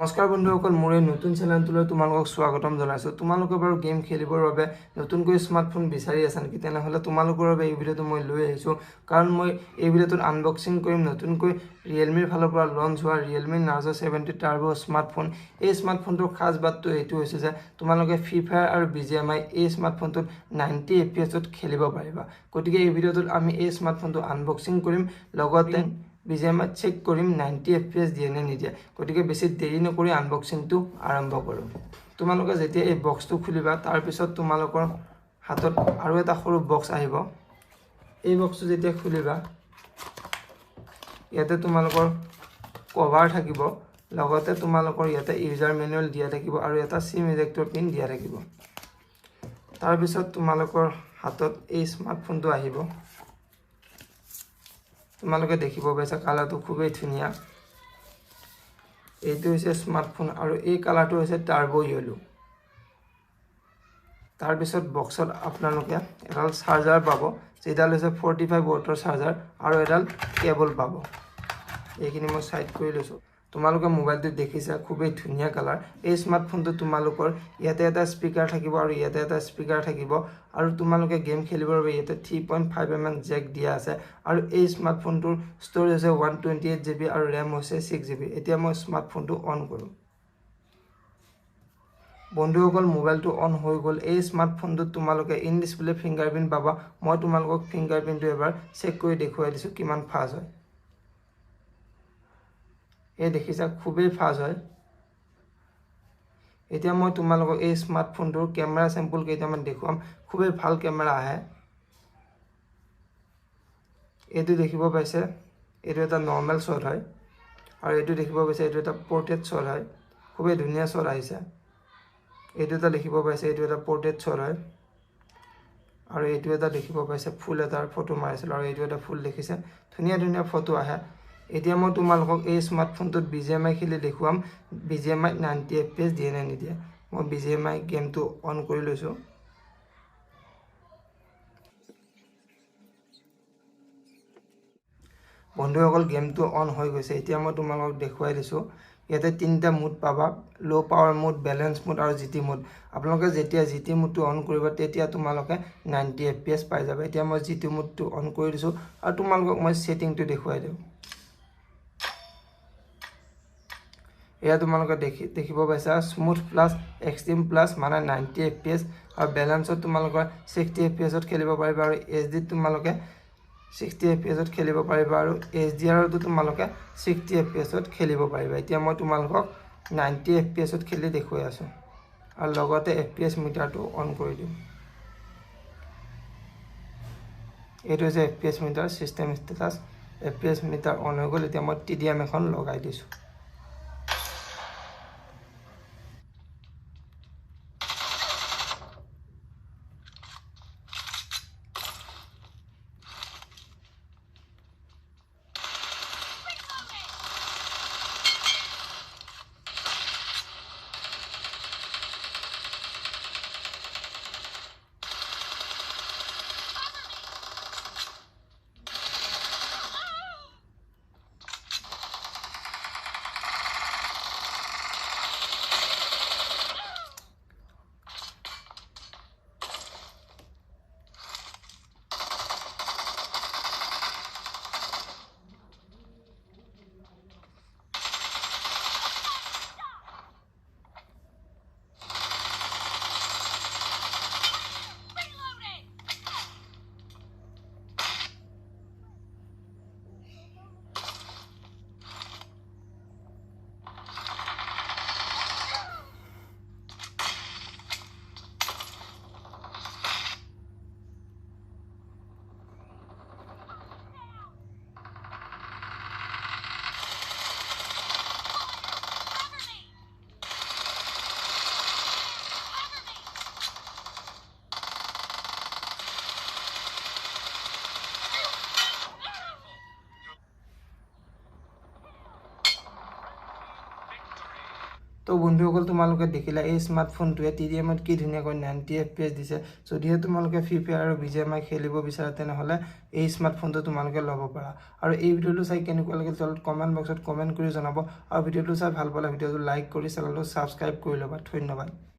নমস্কাৰ বন্ধুসকল, মোৰ এই নতুন চেনেলটোলৈ তোমালোকক স্বাগতম জনাইছোঁ। তোমালোকে বাৰু গেম খেলিবৰ বাবে নতুনকৈ স্মাৰ্টফোন বিচাৰি আছা নেকি? তেনেহ'লে তোমালোকৰ বাবে এই ভিডিঅ'টো মই লৈ আহিছোঁ। কাৰণ মই এই ভিডিঅ'টোত আনবক্সিং কৰিম নতুনকৈ ৰিয়েলমিৰ ফালৰ পৰা লঞ্চ হোৱা ৰিয়েলমি নাৰ্জো 70 টাৰ্বো স্মাৰ্টফোন। এই স্মাৰ্টফোনটোৰ খাছ বাতটো এইটো হৈছে যে তোমালোকে ফ্ৰী ফায়াৰ আৰু BGMI এই স্মাৰ্টফোনটোত 90 FPS খেলিব পাৰিবা। গতিকে এই ভিডিঅ'টোত আমি এই স্মাৰ্টফোনটো আনবক্সিং কৰিম, লগতে BGMI চেক কৰিম 90 FPS দিয়ে নে নিদিয়ে। গতিকে বেছি দেৰি নকৰি আনবক্সিংটো আৰম্ভ কৰোঁ। তোমালোকে যেতিয়া এই বক্সটো খুলিবা তাৰপিছত তোমালোকৰ হাতত আৰু এটা সৰু বক্স আহিব। এই বক্সটো যেতিয়া খুলিবা ইয়াতে তোমালোকৰ কভাৰ থাকিব, লগতে তোমালোকৰ ইয়াতে ইউজাৰ মেনুৱেল দিয়া থাকিব আৰু এটা সিম ইজেক্টৰ পিন দিয়া থাকিব। তাৰপিছত তোমালোকৰ হাতত এই স্মাৰ্টফোনটো আহিব। তোমালোকে দেখিব পাইছা কালাৰটো খুবেই ধুনীয়া। এইটো হৈছে স্মাৰ্টফোন আৰু এই কালাৰটো হৈছে টাৰ্বো য়েলো। তাৰপিছত বক্সত আপোনালোকে এডাল চাৰ্জাৰ পাব, যিডাল হৈছে 45 ভোল্টৰ চাৰ্জাৰ আৰু এডাল কেবল পাব। এইখিনি মই সাইড কৰি লৈছোঁ। তোমালোকে মোবাইলটো দেখিছা, খুবেই ধুনীয়া কালাৰ। এই স্মাৰ্টফোনটো তোমালোকৰ ইয়াতে এটা স্পিকাৰ থাকিব আৰু ইয়াতে এটা স্পিকাৰ থাকিব আৰু তোমালোকে গেম খেলিবৰ বাবে ইয়াতে 3.5mm জেক দিয়া আছে আৰু এই স্মাৰ্টফোনটোৰ ষ্ট'ৰেজ হৈছে 128 GB আৰু ৰেম হৈছে 6 GB। এতিয়া মই স্মাৰ্টফোনটো অন কৰোঁ। বন্ধুসকল, মোবাইলটো অন হৈ গ'ল। এই স্মাৰ্টফোনটোত তোমালোকে ইন ডিছপ্লে ফিংগাৰপ্ৰিণ্ট পাবা। মই তোমালোকক ফিংগাৰপ্ৰিণ্টটো এবাৰ চেক কৰি দেখুৱাই দিছোঁ কিমান ফাষ্ট হয়। এই দেখিছা খুবেই ফাষ্ট হয়। এতিয়া মই তোমালোকক এই স্মাৰ্টফোনটোৰ কেমেৰা চেম্পল কেইটামান দেখুৱাম। খুবেই ভাল কেমেৰা আহে। এইটো দেখিব পাইছে, এইটো এটা নৰ্মেল শ্বট হয় আৰু এইটো দেখিব পাইছে এইটো এটা পোৰ্ট্ৰেইট শ্বট হয়। খুবেই ধুনীয়া শ্বট আহিছে। এইটো এটা দেখিব পাইছে এইটো এটা পোৰ্ট্ৰেইট শ্বট হয় আৰু এইটো এটা দেখিব পাইছে ফুল এটাৰ ফটো মাৰিছিল আৰু এইটো এটা ফুল দেখিছে। ধুনীয়া ধুনীয়া ফটো আহে। এতিয়া মই তোমালোকক এই স্মাৰ্টফোনটোত BGMI খেলি দেখুৱাম BGMI 90 FPS দিয়ে নে নিদিয়ে। মই BGMI গেমটো অন কৰি লৈছোঁ। বন্ধুসকল, গেমটো অন হৈ গৈছে। এতিয়া মই তোমালোকক দেখুৱাই দিছোঁ। ইয়াতে 3টা মোড পাবা, ল' পাৱাৰ মোড, বেলেঞ্চ মোড আৰু GT মোড। আপোনালোকে যেতিয়া GT মোডটো অন কৰিব তেতিয়া তোমালোকে 90 FPS পাই যাবা। এতিয়া মই GT মোডটো অন কৰি দিছোঁ আৰু তোমালোকক মই ছেটিংটো দেখুৱাই দিওঁ। এয়া তোমালোকে দেখিব পাইছা স্মুথ প্লাছ, এক্সট্ৰিম প্লাছ মানে 90 FPS আৰু বেলেঞ্চত তোমালোকৰ 60 FPS খেলিব পাৰিবা আৰু HD তোমালোকে 60 FPS খেলিব পাৰিবা আৰু HDRতো তোমালোকে 60 FPS খেলিব পাৰিবা। এতিয়া মই তোমালোকক 90 FPS খেলি দেখুৱাই আছোঁ আৰু লগতে FPS মিটাৰটো অন কৰি দিওঁ। এইটো হৈছে FPS meter, system status. FPS meter on হৈ গ'ল। এতিয়া মই TDM এখন লগাই দিছোঁ। তো বন্ধুসকল তোমালোকে দেখিলা এই স্মাৰ্টফোনটোৱে TDMত কি ধুনীয়াকৈ 90 FPS দিছে যদিহে তোমালোকে ফ্ৰী ফায়াৰ আৰু BGMI খেলিব বিচাৰা তেনেহ'লে এই স্মাৰ্টফোনটো তোমালোকে ল'ব পাৰা আৰু এই ভিডিঅ'টো চাই কেনেকুৱা লাগিল তলত কমেণ্ট বক্সত কমেণ্ট কৰি জনাব আৰু ভিডিঅ'টো চাই ভাল পালে ভিডিঅ'টো লাইক কৰি চেনেলটো ছাবস্ক্ৰাইব কৰি ল'বা ধন্যবাদ